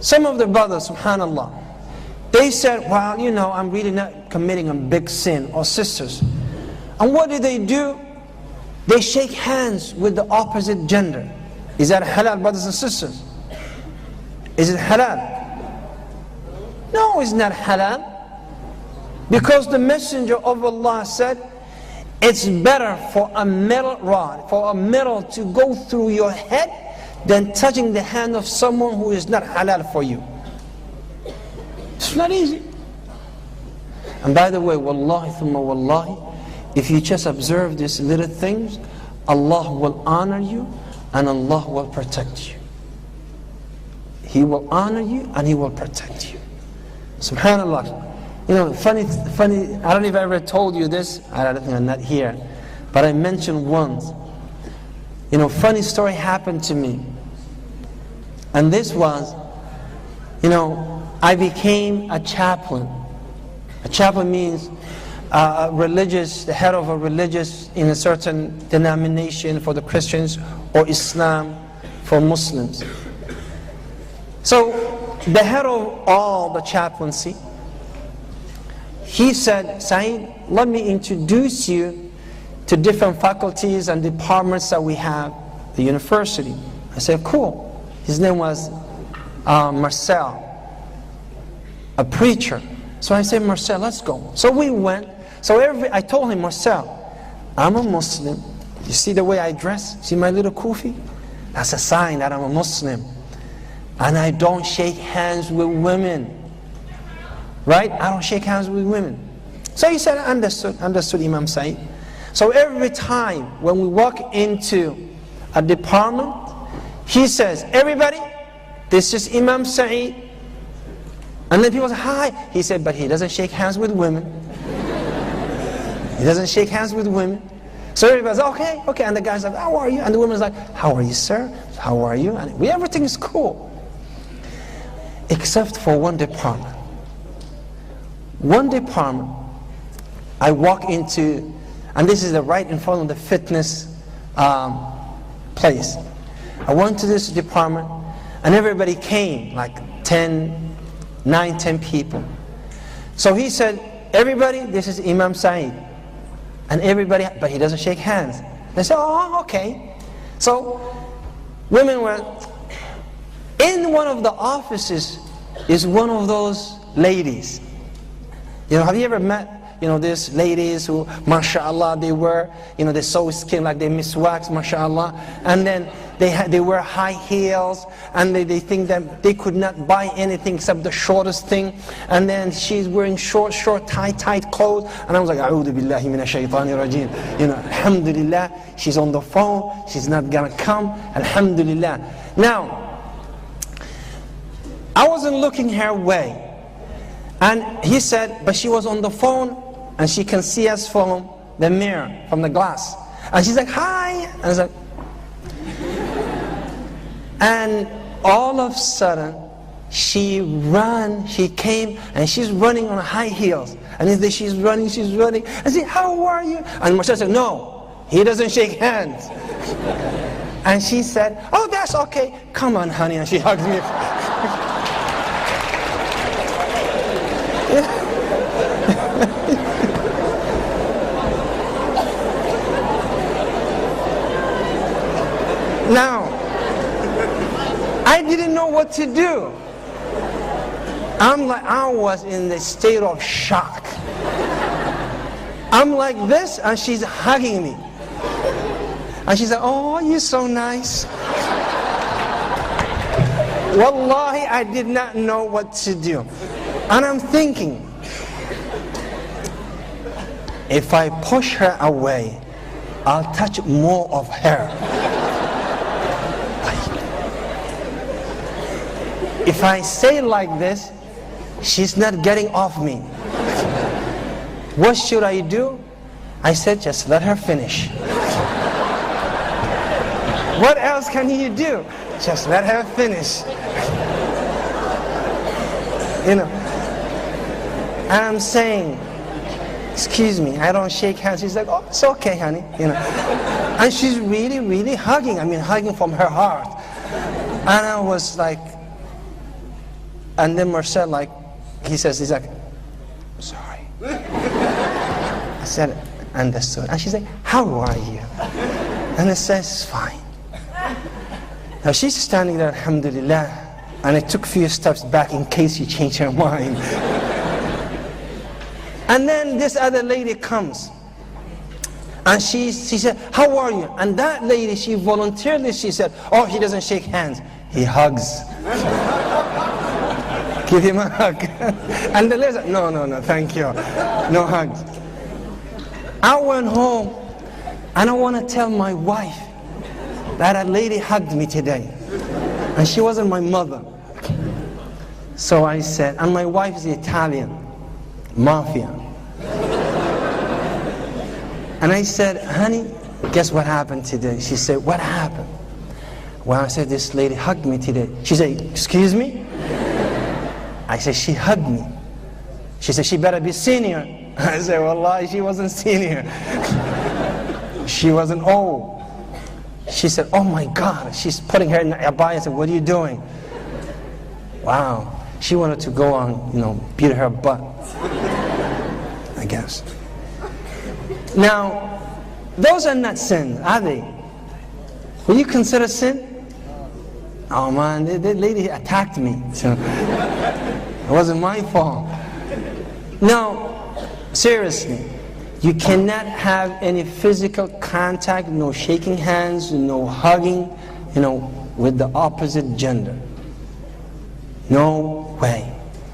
Some of the brothers, subhanallah, they said, well, you know, I'm really not committing a big sin, or sisters. And what do? They shake hands with the opposite gender. Is that halal, brothers and sisters? Is it halal? No, it's not halal. Because the Messenger of Allah said, it's better for a metal rod, for a metal to go through your head than touching the hand of someone who is not halal for you. It's not easy. And by the way, wallahi thumma wallahi, if you just observe these little things, Allah will honor you and Allah will protect you. He will honor you and He will protect you. Subhanallah. You know, funny, I don't know if I ever told you this, I don't think I'm not here, but I mentioned once. You know, funny story happened to me. And this was, you know, I became a chaplain. A chaplain means the head of a religious in a certain denomination for the Christians, or Islam for Muslims. So, the head of all the chaplaincy, he said, Saeed, let me introduce you to different faculties and departments that we have at the university. I said, cool. His name was Marcel, a preacher. So I said, Marcel, let's go. So we went. So I told him, Marcel, I'm a Muslim. You see the way I dress? See my little kufi? That's a sign that I'm a Muslim. And I don't shake hands with women. Right? I don't shake hands with women. So he said, understood Imam Saeed. So every time when we walk into a department, he says, everybody, this is Imam Saeed. And then people say, hi. He said, but he doesn't shake hands with women. He doesn't shake hands with women. So everybody's like, okay. And the guy's like, how are you? And the woman's like, how are you, sir? How are you? And everything is cool. Except for one department. One department, I walk into, and this is right in front of the fitness place. I went to this department, and everybody came, like 9, 10 people. So he said, everybody, this is Imam Saeed. And everybody, but he doesn't shake hands. They said, oh, okay. So women went, in one of the offices is one of those ladies. You know, have you ever met, you know, these ladies who, mashallah, they wear, you know, they sew skin like they miswax, mashallah, and then they wear high heels, and they think that they could not buy anything except the shortest thing, and then she's wearing short, tight clothes, and I was like, a'udhu billahi minash shaitanir rajim. You know, alhamdulillah, she's on the phone, she's not gonna come, alhamdulillah. Now, I wasn't looking her way. And he said, but she was on the phone and she can see us from the mirror, from the glass. And she's like, hi. And I was like, and all of a sudden, she came and she's running on high heels. And she's running. I said, how are you? And Marcel said, no, he doesn't shake hands. And she said, oh, that's okay. Come on, honey. And she hugged me. Now, I didn't know what to do. I was in the state of shock. I'm like this, and she's hugging me. And she's like, oh, you're so nice. Wallahi, I did not know what to do. And I'm thinking, if I push her away, I'll touch more of her. If I say like this, she's not getting off me. What should I do? I said, just let her finish. What else can you do? Just let her finish. You know, and I'm saying, excuse me, I don't shake hands. She's like, oh, it's okay, honey. You know, and she's really hugging. I mean, hugging from her heart. And I was like, And then Marcel, like, he's like, sorry. I said, understood. And she's like, how are you? And I said, it's fine. Now she's standing there, alhamdulillah, and I took a few steps back in case she changed her mind. And then this other lady comes. And she said, how are you? And that lady, she voluntarily, she said, oh, he doesn't shake hands. He hugs. Give him a hug. And the lady said, no, thank you. No hugs. I went home, and I want to tell my wife that a lady hugged me today. And she wasn't my mother. So I said, and my wife is Italian, mafia. And I said, honey, guess what happened today? She said, what happened? Well, I said, this lady hugged me today. She said, excuse me? I said, she hugged me. She said, she better be senior. I said, wallahi, she wasn't senior. She wasn't old. She said, oh my God. She's putting her in the abaya and said, what are you doing? Wow. She wanted to go on, beat her butt, I guess. Now, those are not sins, are they? Will you consider sin? Oh man, that lady attacked me, so it wasn't my fault. Now, seriously, you cannot have any physical contact, no shaking hands, no hugging, with the opposite gender. No way.